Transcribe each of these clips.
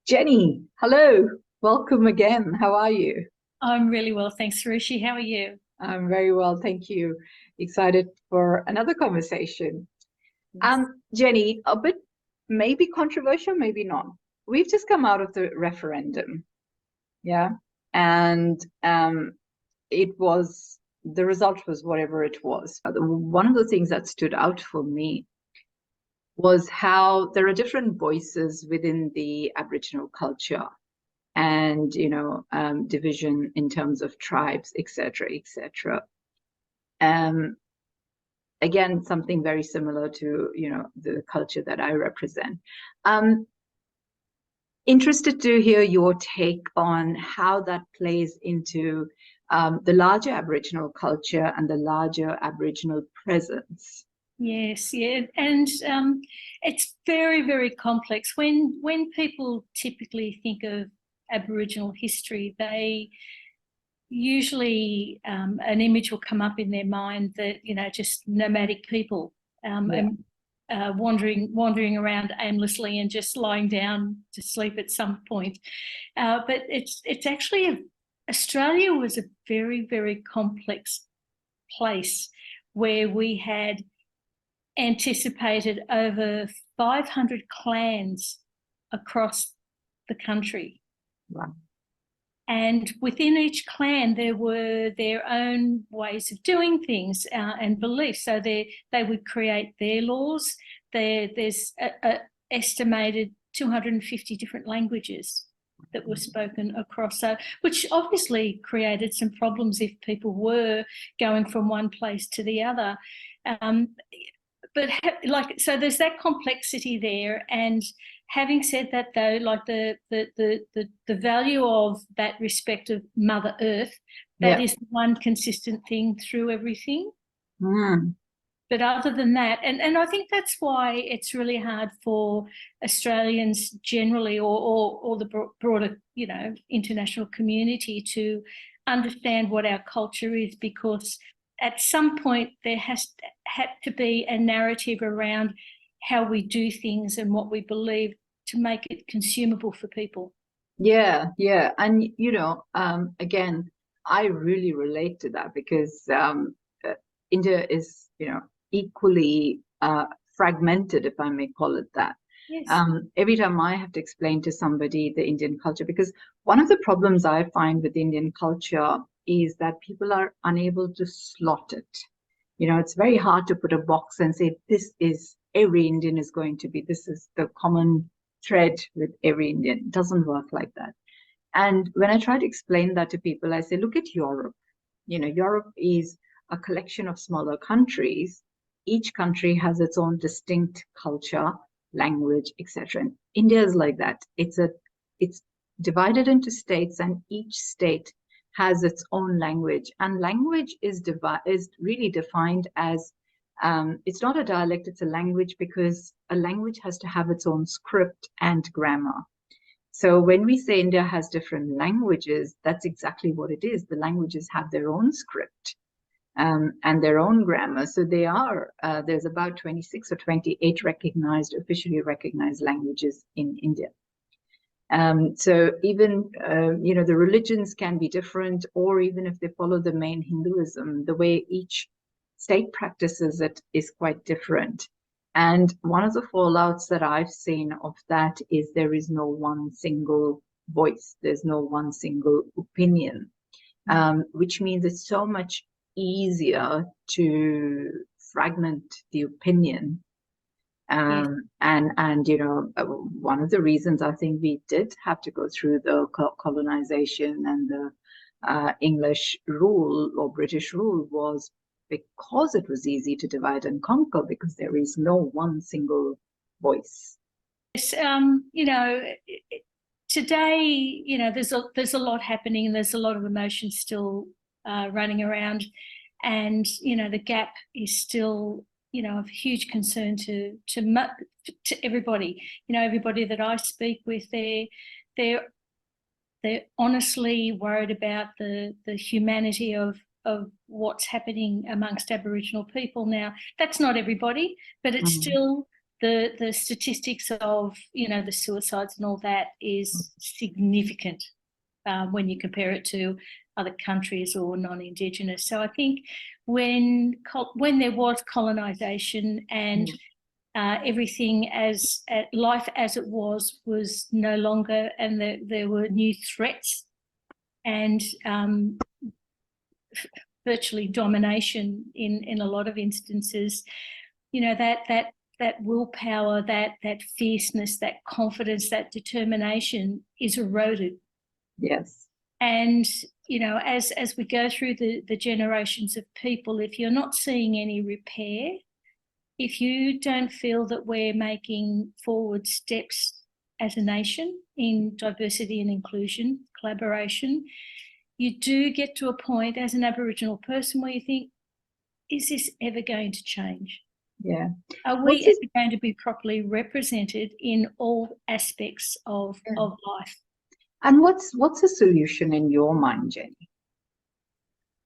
Jenny, hello. Welcome again. How are you? I'm really well, thanks, Ruchi. How are you? I'm very well, thank you. Excited for another conversation. Yes. Jenny, a bit maybe controversial, maybe not. We've just come out of the referendum, yeah, and it was the result was whatever it was. One of the things that stood out for me was how there are different voices within the Aboriginal culture and division in terms of tribes, etc., etc. um Again, something very similar to the culture that I represent. um Interested to hear your take on how that plays into the larger Aboriginal culture and the larger Aboriginal presence. Yes, yeah, and it's very, very complex. When people typically think of Aboriginal history, they usually an image will come up in their mind that just nomadic people Yeah. and wandering around aimlessly and just lying down to sleep at some point. But it's actually Australia was a very, very complex place where we had anticipated over 500 clans across the country. Wow. And within each clan, there were their own ways of doing things and beliefs. So they would create their laws. There's estimated 250 different languages that were spoken across. So, which obviously created some problems if people were going from one place to the other. But so there's that complexity there. And having said that, though, like the value of that respect of Mother Earth, that Yeah. is one consistent thing through everything. Mm. But other than that, and I think that's why it's really hard for Australians generally, or the broader international community to understand what our culture is, because at some point there had to be a narrative around how we do things and what we believe to make it consumable for people. Yeah, yeah. And again, I really relate to that because India is, equally fragmented, if I may call it that. Yes. Every time I have to explain to somebody the Indian culture, because one of the problems I find with Indian culture is that people are unable to slot it. It's very hard to put a box and say, this is every Indian is going to be, this is the common thread with every Indian. It doesn't work like that. And when I try to explain that to people, I say, look at Europe. Europe is a collection of smaller countries. Each country has its own distinct culture, language, etc. And India is like that. It's divided into states, and each state has its own language. And language is really defined as it's not a dialect, it's a language, because a language has to have its own script and grammar. So when we say India has different languages, that's exactly what it is. The languages have their own script and their own grammar. So there's about 26 or 28 officially recognized languages in India. So even, the religions can be different, or even if they follow the main Hinduism, the way each state practices it is quite different. And one of the fallouts that I've seen of that is there is no one single voice. There's no one single opinion, which means it's so much easier to fragment the opinion. Yes. And one of the reasons I think we did have to go through the colonization and the English rule or British rule was because it was easy to divide and conquer, because there is no one single voice. Yes, today, there's a lot happening, and there's a lot of emotion still running around, and the gap is still of huge concern to everybody. Everybody that I speak with, they're honestly worried about the humanity of what's happening amongst Aboriginal people. Now, that's not everybody, but it's still the statistics of, the suicides and all that is significant when you compare it to other countries or non-Indigenous. So I think when there was colonisation and everything as life as it was no longer, and there were new threats and virtually domination in a lot of instances, that willpower, that fierceness, that confidence, that determination is eroded. Yes. And, as we go through the generations of people, if you're not seeing any repair, if you don't feel that we're making forward steps as a nation in diversity and inclusion, collaboration, you do get to a point as an Aboriginal person where you think, is this ever going to change? Yeah. Are we ever going to be properly represented in all aspects of life? And what's the solution in your mind, Jenny?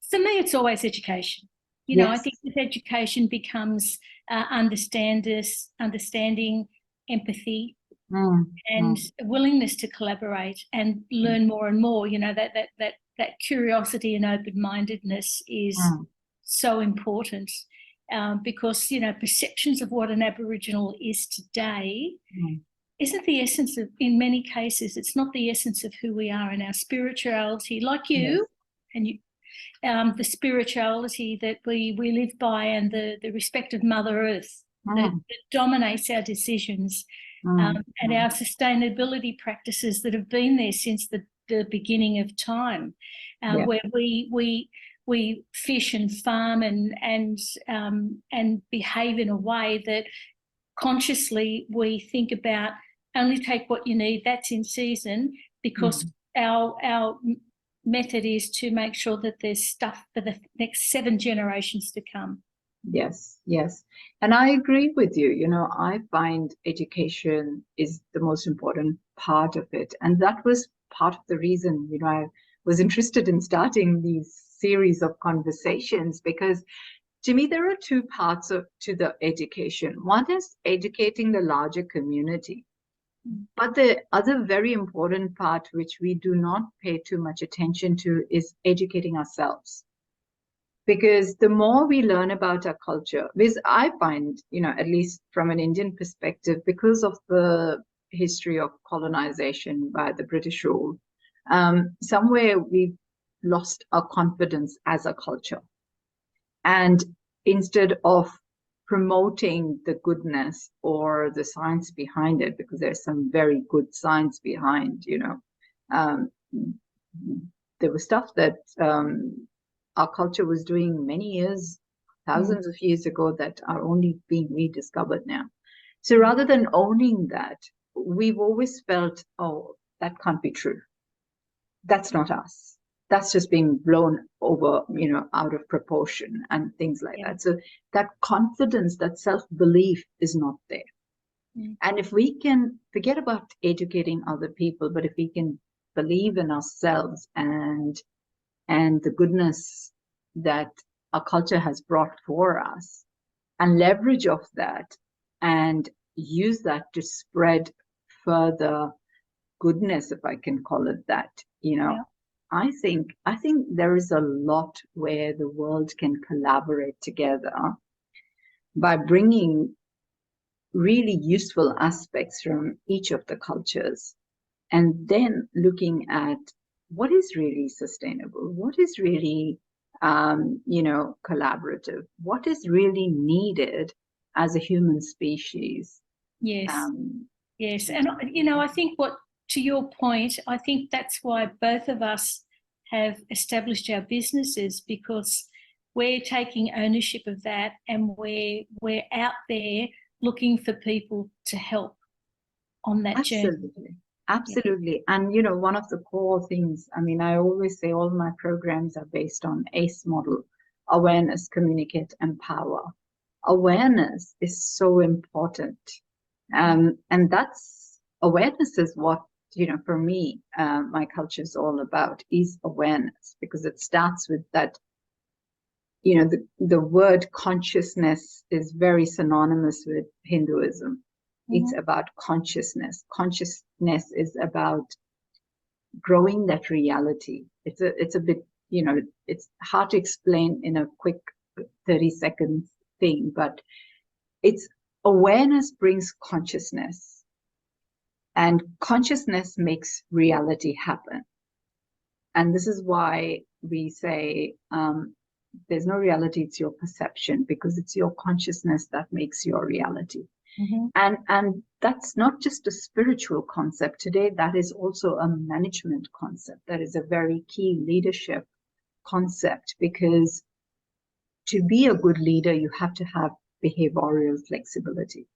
For me, it's always education. I think with education becomes understanding, empathy, and a willingness to collaborate and learn more and more. That curiosity and open-mindedness is so important, because perceptions of what an Aboriginal is today isn't the essence of, in many cases, it's not the essence of who we are in our spirituality, like you and you. The spirituality that we live by, and the respect of Mother Earth that dominates our decisions, and our sustainability practices that have been there since the beginning of time, where we fish and farm and behave in a way that consciously we think about only take what you need, that's in season, because our method is to make sure that there's stuff for the next 7 generations to come. Yes. And I agree with you. I find education is the most important part of it. And that was part of the reason, I was interested in starting these series of conversations, because to me, there are 2 parts to the education. One is educating the larger community. But the other very important part, which we do not pay too much attention to, is educating ourselves. Because the more we learn about our culture, because I find, at least from an Indian perspective, because of the history of colonization by the British rule, somewhere we've lost our confidence as a culture. And instead of promoting the goodness or the science behind it, because there's some very good science behind, there was stuff that our culture was doing many years, thousands of years ago, that are only being rediscovered now. So rather than owning that, we've always felt, oh, that can't be true. That's not us. That's just being blown over, out of proportion and things like that. So that confidence, that self-belief is not there. And if we can forget about educating other people, but if we can believe in ourselves and the goodness that our culture has brought for us, and leverage of that and use that to spread further goodness, if I can call it that, I think there is a lot where the world can collaborate together by bringing really useful aspects from each of the cultures, and then looking at what is really sustainable, what is really, collaborative, what is really needed as a human species. Yes. And, I think to your point, I think that's why both of us have established our businesses, because we're taking ownership of that, and we're out there looking for people to help on that journey. Absolutely. And, one of the core things, I always say all my programs are based on ACE model: awareness, communicate, empower. Awareness is so important. And awareness is what, for me, my culture is all about, is awareness, because it starts with that the word consciousness is very synonymous with Hinduism. It's about consciousness. Consciousness is about growing that reality. It's a bit, it's hard to explain in a quick 30-second thing, but it's awareness brings consciousness, and consciousness makes reality happen. And this is why we say there's no reality, it's your perception, because it's your consciousness that makes your reality. And that's not just a spiritual concept today, that is also a management concept. That is a very key leadership concept, because to be a good leader, you have to have behavioral flexibility.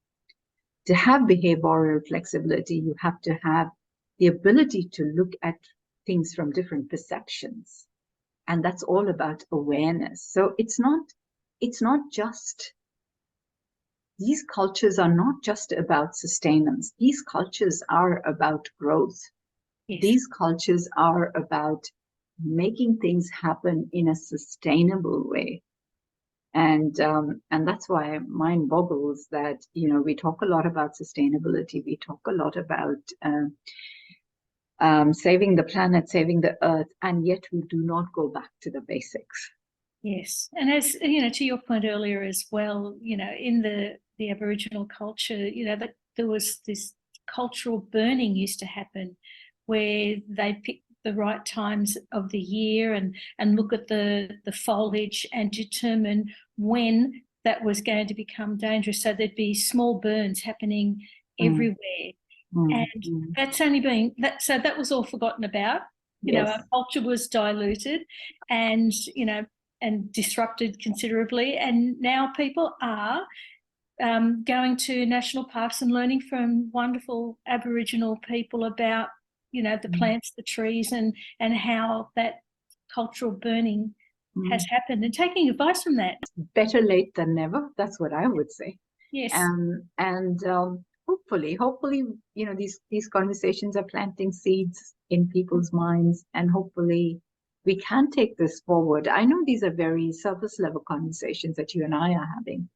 To have behavioral flexibility, you have to have the ability to look at things from different perceptions. And that's all about awareness. So it's not just, these cultures are not just about sustenance. These cultures are about growth. Yes. These cultures are about making things happen in a sustainable way. And that's why mine boggles that, we talk a lot about sustainability. We talk a lot about saving the planet, saving the earth, and yet we do not go back to the basics. Yes. And as, to your point earlier as well, in the Aboriginal culture, that there was this cultural burning used to happen where they pick the right times of the year and look at the foliage and determine when that was going to become dangerous. So there'd be small burns happening everywhere. And that's only been so that was all forgotten about. Our culture was diluted and and disrupted considerably, and now people are going to national parks and learning from wonderful Aboriginal people about the plants, the trees, and how that cultural burning has happened, and taking advice from that. Better late than never. That's what I would say. Yes. And hopefully, these conversations are planting seeds in people's minds, and hopefully we can take this forward. I know these are very surface level conversations that you and I are having,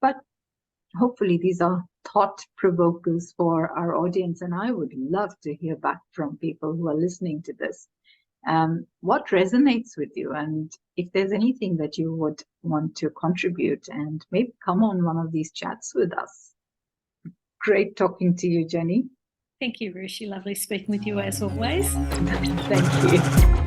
but hopefully these are thought provokers for our audience, and I would love to hear back from people who are listening to this. What resonates with you, and if there's anything that you would want to contribute, and maybe come on one of these chats with us. Great talking to you, Jenny. Thank you, Ruchi. Lovely speaking with you as always. Thank you.